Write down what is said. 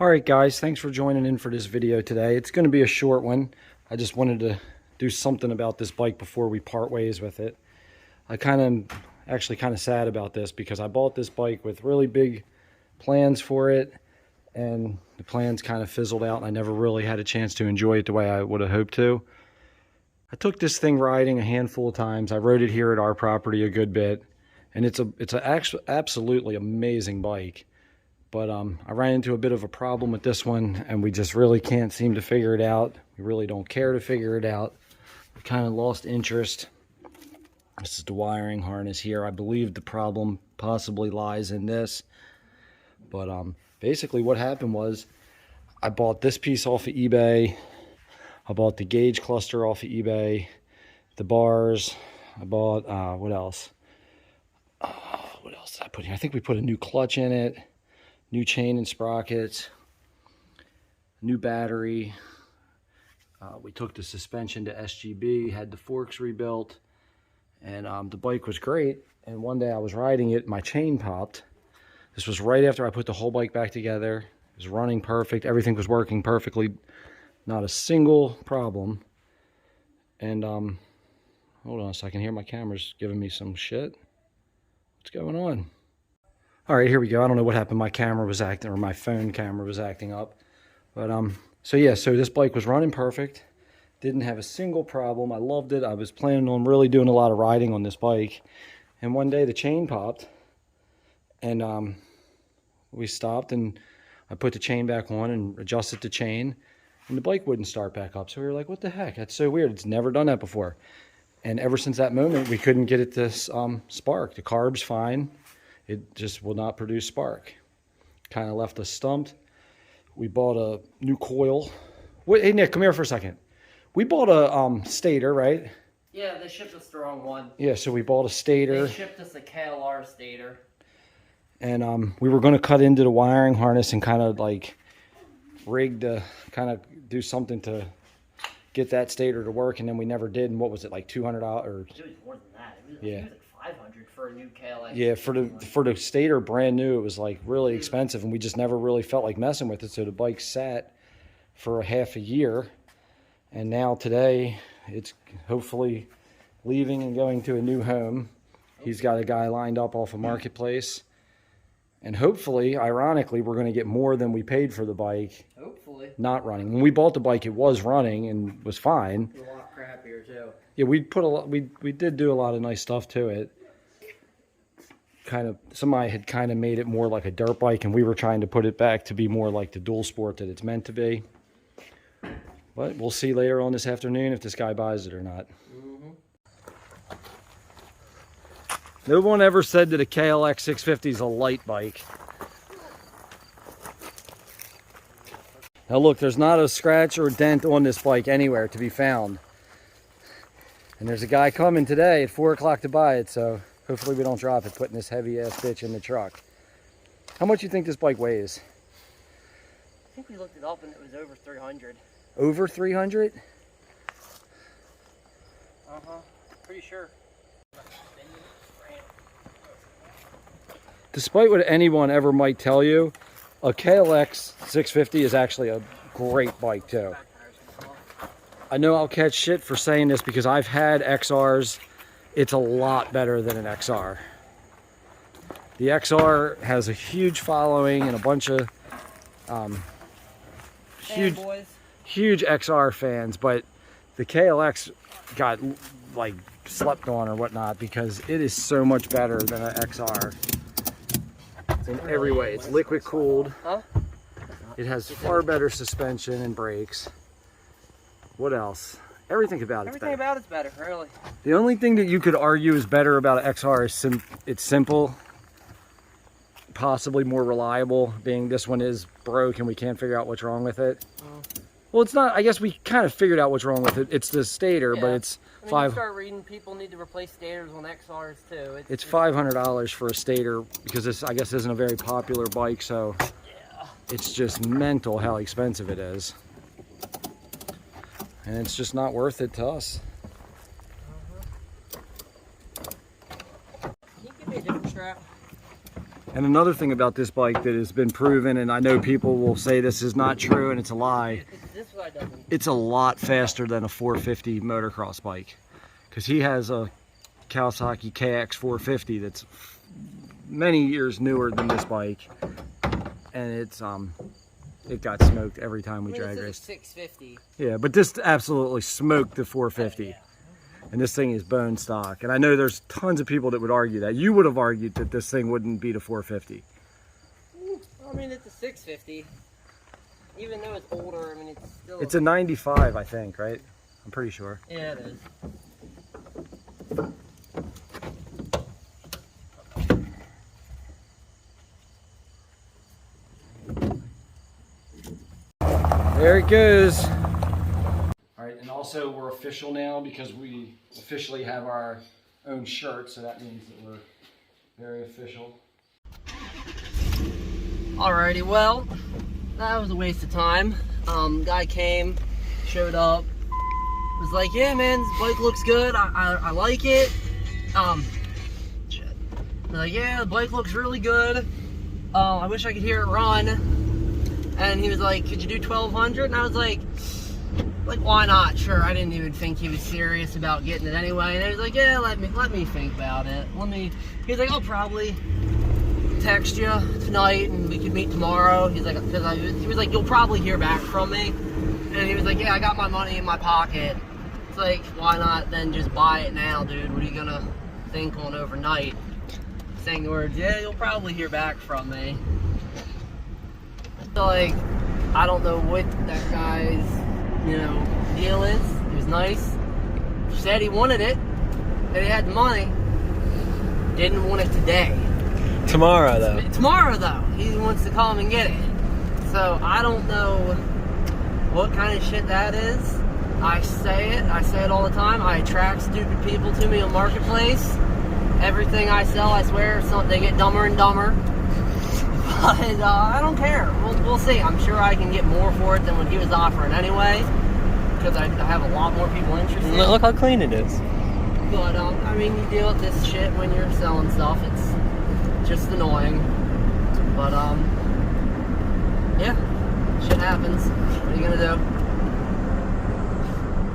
Alright guys, thanks for joining in for this video today. It's going to be a short one. I just wanted to do something about this bike before we part ways with it. I actually kind of sad about this because I bought this bike with really big plans for it, and the plans kind of fizzled out and I never really had a chance to enjoy it the way I would have hoped to. I took this thing riding a handful of times. I rode it here at our property a good bit, and it's an absolutely amazing bike. But I ran into a bit of a problem with this one, and we just really can't seem to figure it out. We really don't care to figure it out. We kind of lost interest. This is the wiring harness here. I believe the problem possibly lies in this. But basically what happened was I bought this piece off of eBay. I bought the gauge cluster off of eBay. The bars. I bought, what else? What else did I put here? I think we put a new clutch in it. New chain and sprockets, new battery. We took the suspension to SGB, had the forks rebuilt, and the bike was great. And one day I was riding it, my chain popped. This was right after I put the whole bike back together. It was running perfect, everything was working perfectly, not a single problem. And hold on a second here, my camera's giving me some shit. What's going on? All right, here we go. I don't know what happened. My camera was acting, or my phone camera was acting up. But so this bike was running perfect. Didn't have a single problem. I loved it. I was planning on really doing a lot of riding on this bike. And one day the chain popped, and we stopped, and I put the chain back on and adjusted the chain, and the bike wouldn't start back up. So we were like, what the heck? That's so weird. It's never done that before. And ever since that moment, we couldn't get it to spark. The carb's fine. It just will not produce spark. Kind of left us stumped. We bought a new coil. Wait, hey Nick, come here for a second. We bought a stator, right? Yeah, they shipped us the wrong one. Yeah, so we bought a stator. They shipped us a KLR stator. And we were going to cut into the wiring harness and kind of like rig to kind of do something to get that stator to work, and then we never did. And what was it, like $200? It was more than that. It was like 500 for a new KLX. Yeah, for the stator brand new, it was like really expensive, and we just never really felt like messing with it. So the bike sat for a half a year, and now today it's hopefully leaving and going to a new home. He's got a guy lined up off a marketplace, and hopefully, ironically, we're going to get more than we paid for the bike. Hopefully. Not running. When we bought the bike, it was running and was fine. A lot crappier too. Yeah, we did do a lot of nice stuff to it. Somebody had kind of made it more like a dirt bike, and we were trying to put it back to be more like the dual sport that it's meant to be. But we'll see later on this afternoon if this guy buys it or not. No one ever said that a KLX 650 is a light bike. Now look, there's not a scratch or dent on this bike anywhere to be found. And there's a guy coming today at 4 o'clock to buy it, so hopefully we don't drop it putting this heavy ass bitch in the truck. How much do you think this bike weighs? I think we looked it up and it was over 300. Over 300? Pretty sure. Despite what anyone ever might tell you, a KLX 650 is actually a great bike too. I know I'll catch shit for saying this because I've had XRs. It's a lot better than an XR. The XR has a huge following and a bunch of huge XR fans, but the KLX got like slept on or whatnot because it is so much better than an XR in every way. It's liquid cooled. It has far better suspension and brakes. What else? Everything about it's better. Everything about it's better, really. The only thing that you could argue is better about an XR is it's simple, possibly more reliable, being this one is broke and we can't figure out what's wrong with it. Well, it's not, I guess we kind of figured out what's wrong with it. It's the stator, but it's you start reading, people need to replace stators on XRs too. It's $500 for a stator because this, I guess, isn't a very popular bike, so it's just mental how expensive it is. And it's just not worth it to us. Can you give me a different strap? And another thing about this bike that has been proven, and I know people will say this is not true and it's a lie, This is what I doesn't. it's a lot faster than a 450 motocross bike. Because he has a Kawasaki KX 450 that's many years newer than this bike. And it's it got smoked every time we drag This is a raced. 650. Yeah, but this absolutely smoked the 450. Yeah. And this thing is bone stock. And I know there's tons of people that would argue that. You would have argued that this thing wouldn't beat a 450. I mean, it's a 650. Even though it's older, I mean, it's still. It's a 95, I think, right? I'm pretty sure. Yeah, it is. There it goes. All right, and also we're official now because we officially have our own shirt, so that means that we're very official. Alrighty, well, that was a waste of time. Guy came, showed up, was like, yeah, man, this bike looks good. I like it. Shit. Was like, yeah, the bike looks really good. I wish I could hear it run. And he was like, could you do 1200? And I was like, why not? Sure. I didn't even think he was serious about getting it anyway. And he was like, yeah, let me think about it. He was like, I'll probably text you tonight and we could meet tomorrow. He's like, he was like, you'll probably hear back from me. And he was like, yeah, I got my money in my pocket. It's like, why not then just buy it now, dude? What are you gonna think on overnight? Saying the words, yeah, you'll probably hear back from me. So like, I don't know what that guy's, deal is. He was nice. Said he wanted it. That he had the money. Didn't want it today. Tomorrow, though. Tomorrow, though. He wants to come and get it. So I don't know what kind of shit that is. I say it all the time. I attract stupid people to me on Marketplace. Everything I sell, I swear, they get dumber and dumber. But I don't care. We'll see. I'm sure I can get more for it than what he was offering anyway, because I have a lot more people interested. Look how clean it is. But I mean, you deal with this shit when you're selling stuff. It's just annoying. But yeah, shit happens. What are you gonna do?